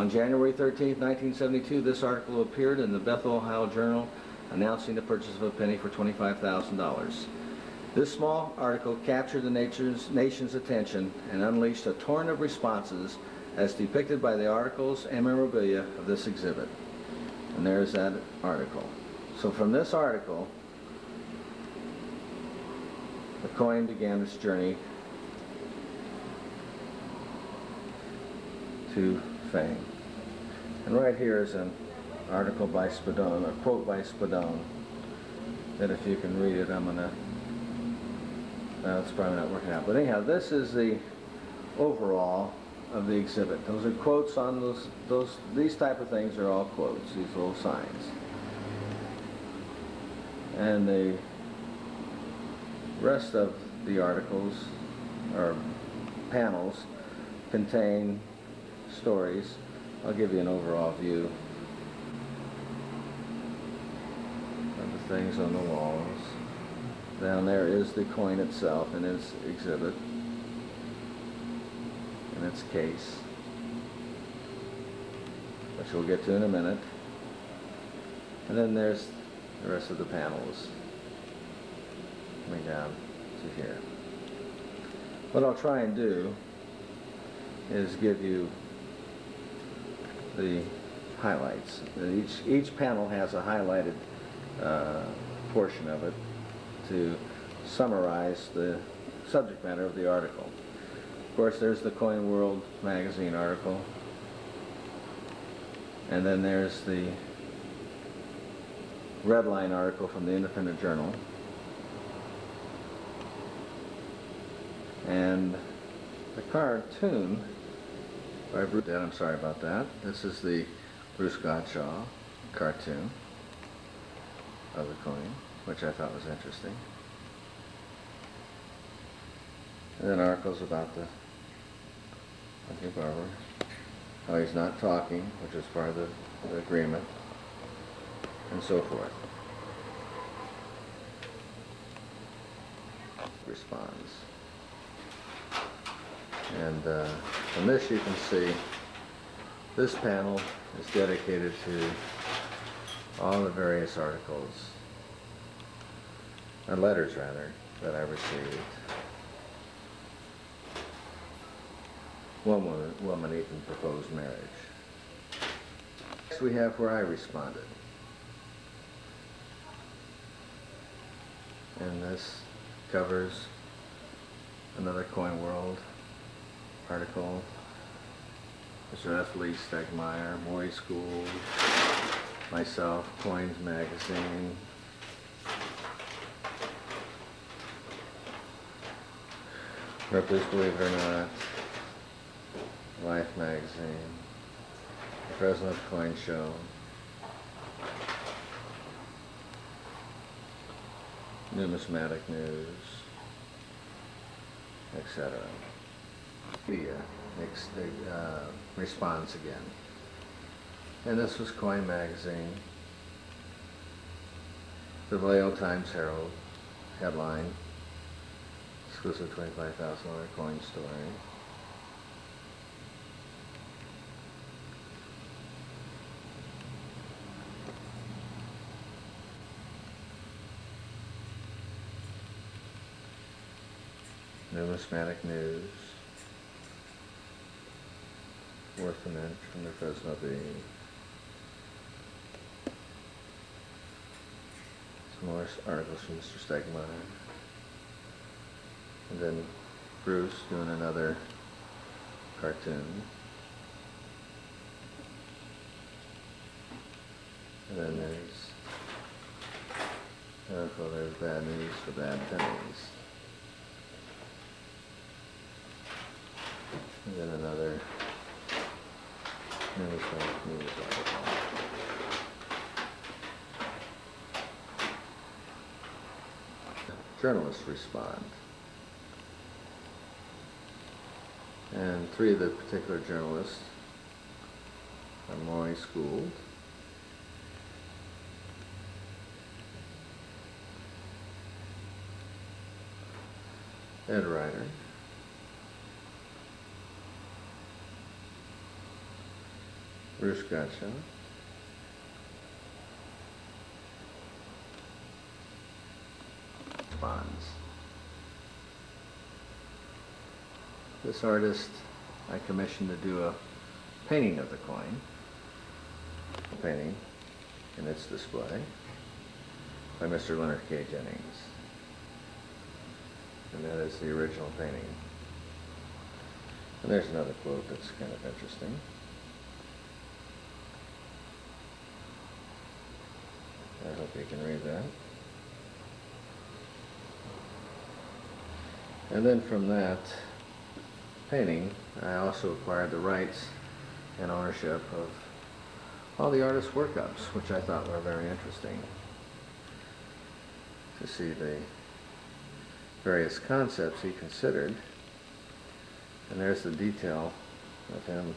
On January 13, 1972, this article appeared in the Bethel, Ohio Journal announcing the purchase of a penny for $25,000. This small article captured the nation's attention and unleashed a torrent of responses as depicted by the articles and memorabilia of this exhibit. And there's that article. So from this article, the coin began its journey to fame. And right here is an article by Spadone, a quote by Spadone, that if you can read it, I'm going to, it's probably not working out. But anyhow, this is the overall of the exhibit. Those are quotes on these type of things are all quotes, these little signs. And the rest of the articles, or panels, contain stories. I'll give you an overall view of the things on the walls. Down there is the coin itself in its exhibit, in its case, which we'll get to in a minute. And then there's the rest of the panels coming down to here. What I'll try and do is give you the highlights. Each panel has a highlighted portion of it to summarize the subject matter of the article. Of course, there's the Coin World magazine article, and then there's the Red Line article from the Independent Journal, and the cartoon by Bruce. I'm sorry about that. This is the Bruce Gottschall cartoon of the coin, which I thought was interesting. And then articles about the Lucky Barber, how he's not talking, which is part of the agreement, and so forth. Responds. And from this you can see this panel is dedicated to all the various articles, or letters rather, that I received. One woman even proposed marriage. Next we have where I responded. And this covers another Coin World article. Mr. F. Lee Stegmeyer, Moy School, myself, Coins Magazine, Ripley's Believe It or Not, Life Magazine, the Fresno Coin Show, Numismatic News, etc. Media responds again. And this was Coin Magazine, the Vallejo Times-Herald headline, exclusive $25,000 coin story. Numismatic News, worth an inch from the Fresno Bee. Some more articles from Mr. Stegmeyer. And then Bruce doing another cartoon. And then there's Bad News for Bad Pennies. And then another news article. Journalists respond. And three of the particular journalists are Maurice Gould, Ed Ryder, Bruce Bradshaw. Bonds. This artist I commissioned to do a painting of the coin. A painting in its display by Mr. Leonard K. Jennings. And that is the original painting. And there's another quote that's kind of interesting. I hope you can read that. And then from that painting, I also acquired the rights and ownership of all the artist's workups, which I thought were very interesting to see the various concepts he considered. And there's the detail of him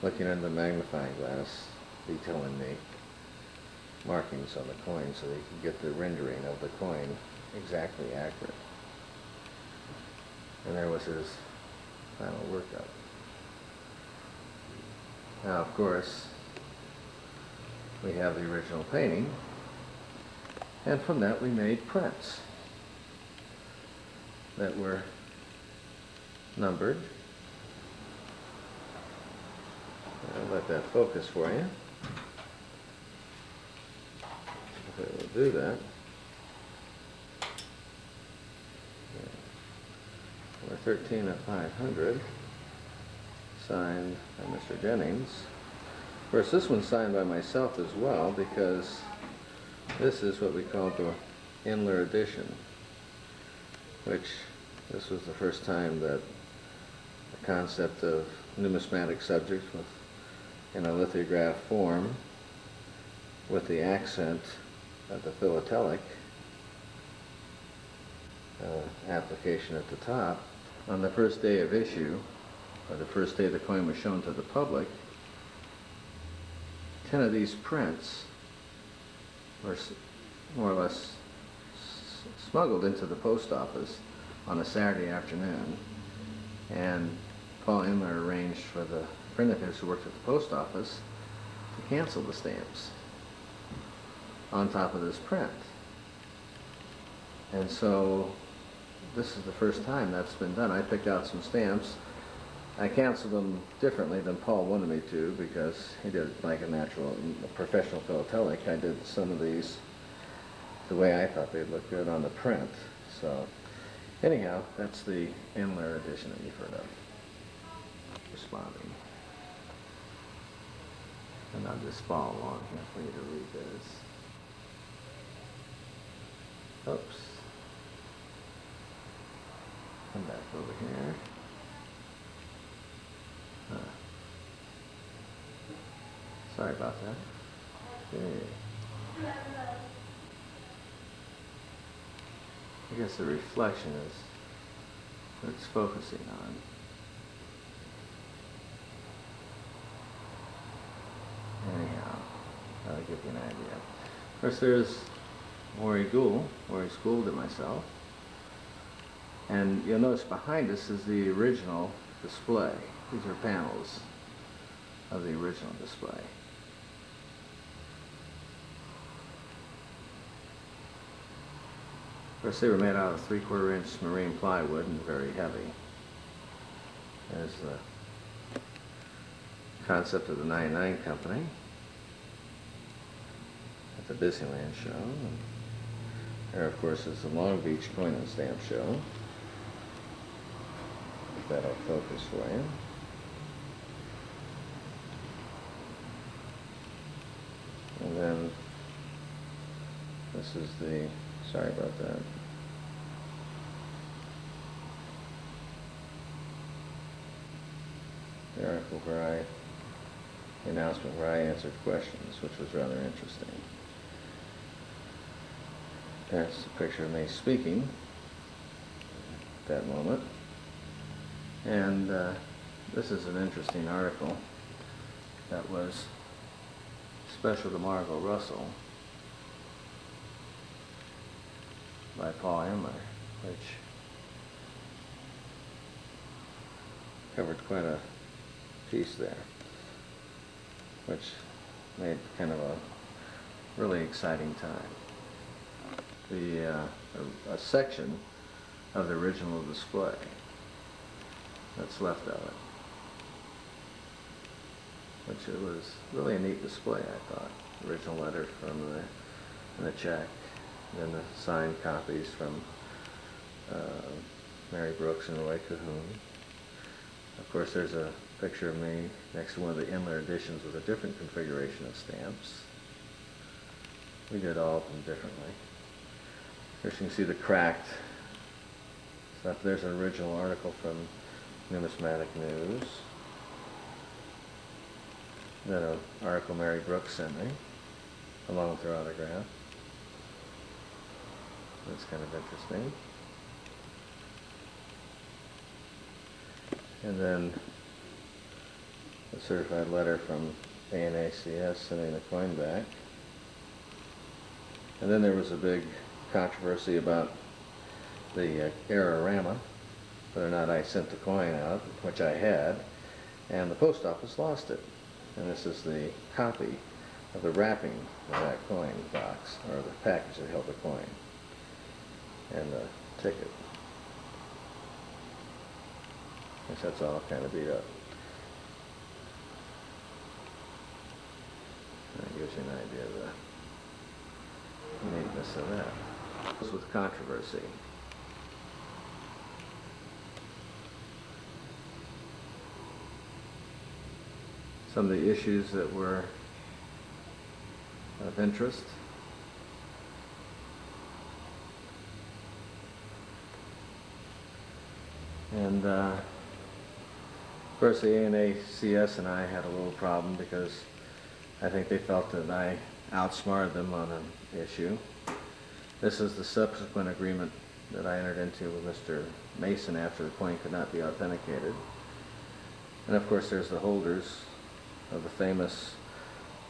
looking under the magnifying glass, detailing the markings on the coin so that he could get the rendering of the coin exactly accurate. And there was his final workup. Now, of course, we have the original painting, and from that we made prints that were numbered. I'll let that focus for you. If it will do that. Number 13 of 500, signed by Mr. Jennings. Of course, this one's signed by myself as well, because this is what we call the Inler edition, which this was the first time that the concept of numismatic subjects in a lithograph form with the accent of the philatelic application at the top. On the first day of issue, or the first day the coin was shown to the public, 10 of these prints were more or less smuggled into the post office on a Saturday afternoon, and Paul Inler arranged for the friend of his who worked at the post office to cancel the stamps on top of this print. And so this is the first time that's been done. I picked out some stamps. I canceled them differently than Paul wanted me to, because he did like a professional philatelic. I did some of these the way I thought they'd look good on the print. So anyhow, that's the Inler edition that you've heard of. Responding. And I'll just follow along here for you to read this. Oops. Come back over here. Sorry about that. Okay. I guess the reflection is what it's focusing on. Anyhow, that'll give you an idea. Of course, there's Maury Gould and myself. And you'll notice behind us is the original display. These are panels of the original display. Of course, they were made out of 3/4 inch marine plywood and very heavy. There's the concept of the 99 Company at the Disneyland show. And there, of course, is the Long Beach Coin and Stamp Show. If that'll focus for you. And then this is the, sorry about that. The article where the announcement where I answered questions, which was rather interesting. That's a picture of me speaking at that moment. And this is an interesting article that was special to Margot Russell by Paul Inler, which covered quite a piece there. which made kind of a really exciting time. A section of the original display that's left of it, which it was really a neat display, I thought. Original letter from the check, then the signed copies from Mary Brooks and Roy Cahoon. Of course, there's a picture of me next to one of the Inler editions with a different configuration of stamps. We did all of them differently. First you can see the cracked stuff. There's an original article from Numismatic News. Then an article Mary Brooks sent me, along with her autograph. That's kind of interesting. And then a certified letter from ANACS sending the coin back. And then there was a big controversy about the errorama, whether or not I sent the coin out, which I had, and the post office lost it. And this is the copy of the wrapping of that coin box, or the package that held the coin, and the ticket. I guess that's all kind of beat up. That gives you an idea of the neatness of that. This with controversy. Some of the issues that were of interest. And of course the ANACS and I had a little problem because I think they felt that I outsmarted them on an issue. This is the subsequent agreement that I entered into with Mr. Mason after the coin could not be authenticated. And of course there's the holders of the famous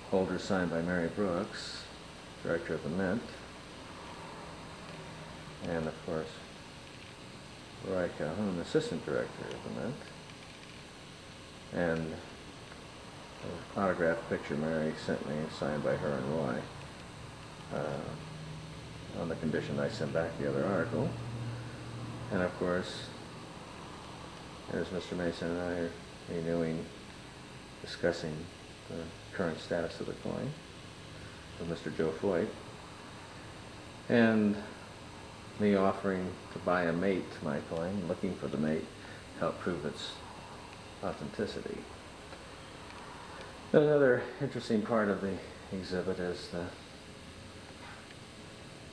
holders signed by Mary Brooks, Director of the Mint, and of course Roy Calhoun, Assistant Director of the Mint, and an autographed picture Mary sent me signed by her and Roy, on the condition I sent back the other article. And of course there's Mr. Mason and I are renewing, discussing the current status of the coin with Mr. Joe Foyt, and me offering to buy a mate to my coin, looking for the mate to help prove its authenticity. Another interesting part of the exhibit is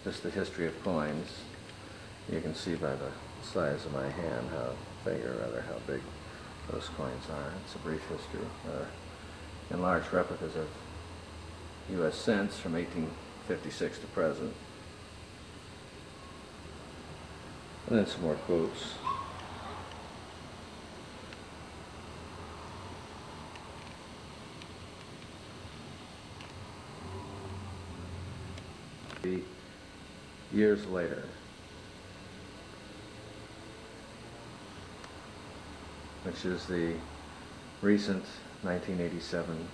just the history of coins. You can see by the size of my hand how big, or rather how big those coins are. It's a brief history. Enlarged replicas of U.S. cents from 1856 to present. And then some more quotes. Years later. Which is the recent 1987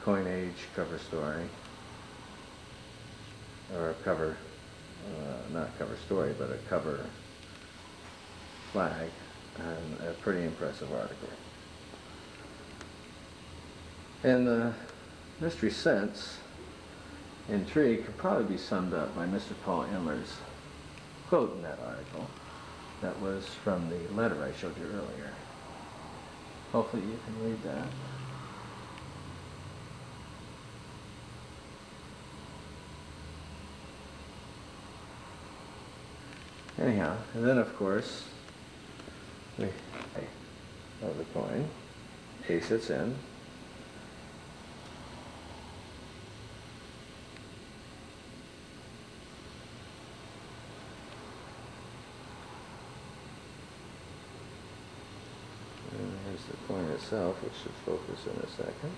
Coin Age cover story, or cover, not cover story, but a cover flag, and a pretty impressive article. And the mystery sense, intrigue, could probably be summed up by Mr. Paul Inler's quote in that article. That was from the letter I showed you earlier. Hopefully you can read that. Anyhow, and then of course, the of the coin, case it's in. And here's the coin itself, which should focus in a second.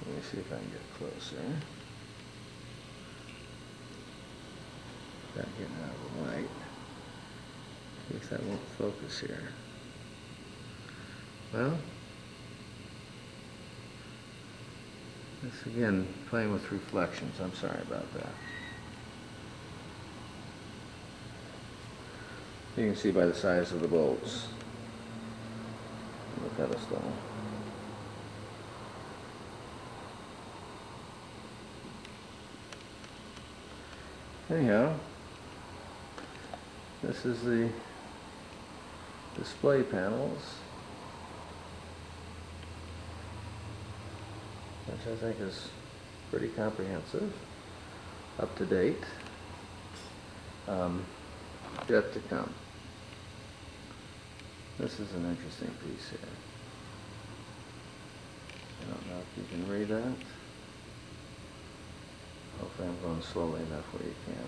Let me see if I can get closer. Without getting out of the light. I guess that won't focus here. Well, this again, playing with reflections. I'm sorry about that. You can see by the size of the bolts on the pedestal. Anyhow, this is the display panels, which I think is pretty comprehensive, up to date, yet to come. This is an interesting piece here. I don't know if you can read that. Hopefully I'm going slowly enough where you can.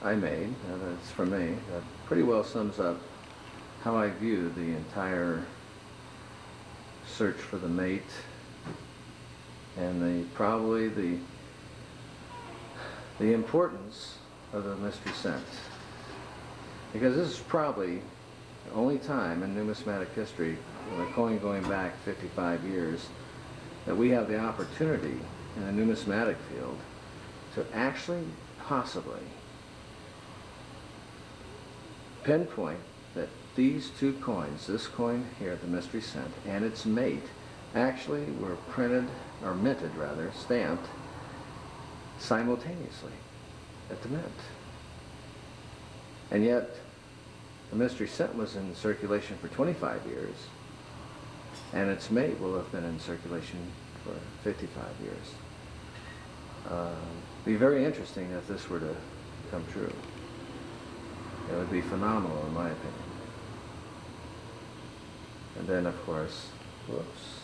I made, that's for me, that pretty well sums up how I view the entire search for the mate and probably the importance of the mystery scent. Because this is probably the only time in numismatic history, with a coin going back 55 years, that we have the opportunity in the numismatic field to actually possibly pinpoint that these two coins, this coin here, the mystery cent, and its mate, actually were printed, or minted rather, stamped simultaneously at the mint. And yet, the mystery cent was in circulation for 25 years, and its mate will have been in circulation for 55 years. It'd be very interesting if this were to come true. It would be phenomenal, in my opinion. And then, of course, whoops,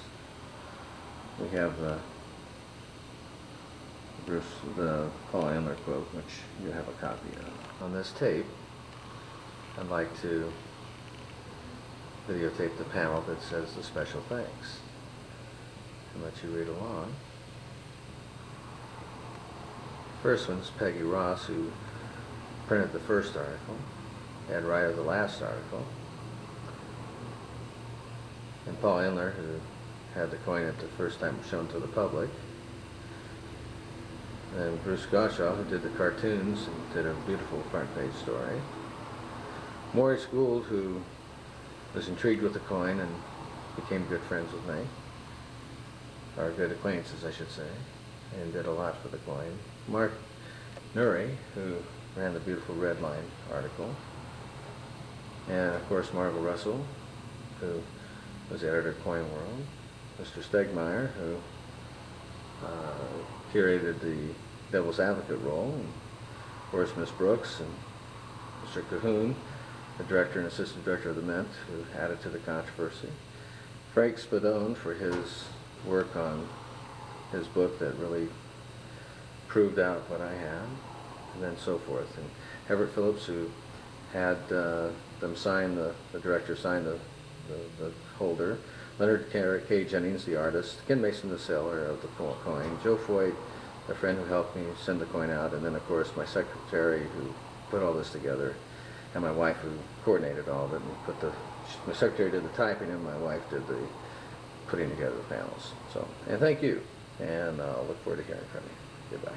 we have the Paul Enler quote, which you have a copy of. On this tape, I'd like to videotape the panel that says the special thanks and let you read along. First one's Peggy Ross, who printed the first article, Ed Ryder the last article, and Paul Enler, who had the coin at the first time shown to the public, and Bruce Goshaw, who did the cartoons and did a beautiful front page story, Maurice Gould, who was intrigued with the coin and became good friends with me, or good acquaintances I should say, and did a lot for the coin, Mark Nuri, who ran the beautiful Red Line article, and of course Margot Russell, who was editor of Coin World, Mr. Stegmeyer, who curated the Devil's Advocate role, and of course Miss Brooks and Mr. Cahoon, the director and assistant director of the Mint, who added to the controversy, Frank Spadone for his work on his book that really proved out what I had, and then so forth. And Everett Phillips, who had them sign, the director signed the holder, Leonard K. Jennings, the artist, Ken Mason, the seller of the coin, Joe Foyt, a friend who helped me send the coin out, and then of course my secretary who put all this together, and my wife who coordinated all of it and my secretary did the typing and my wife did the putting together the panels. So, and thank you, and I'll look forward to hearing from you. Goodbye.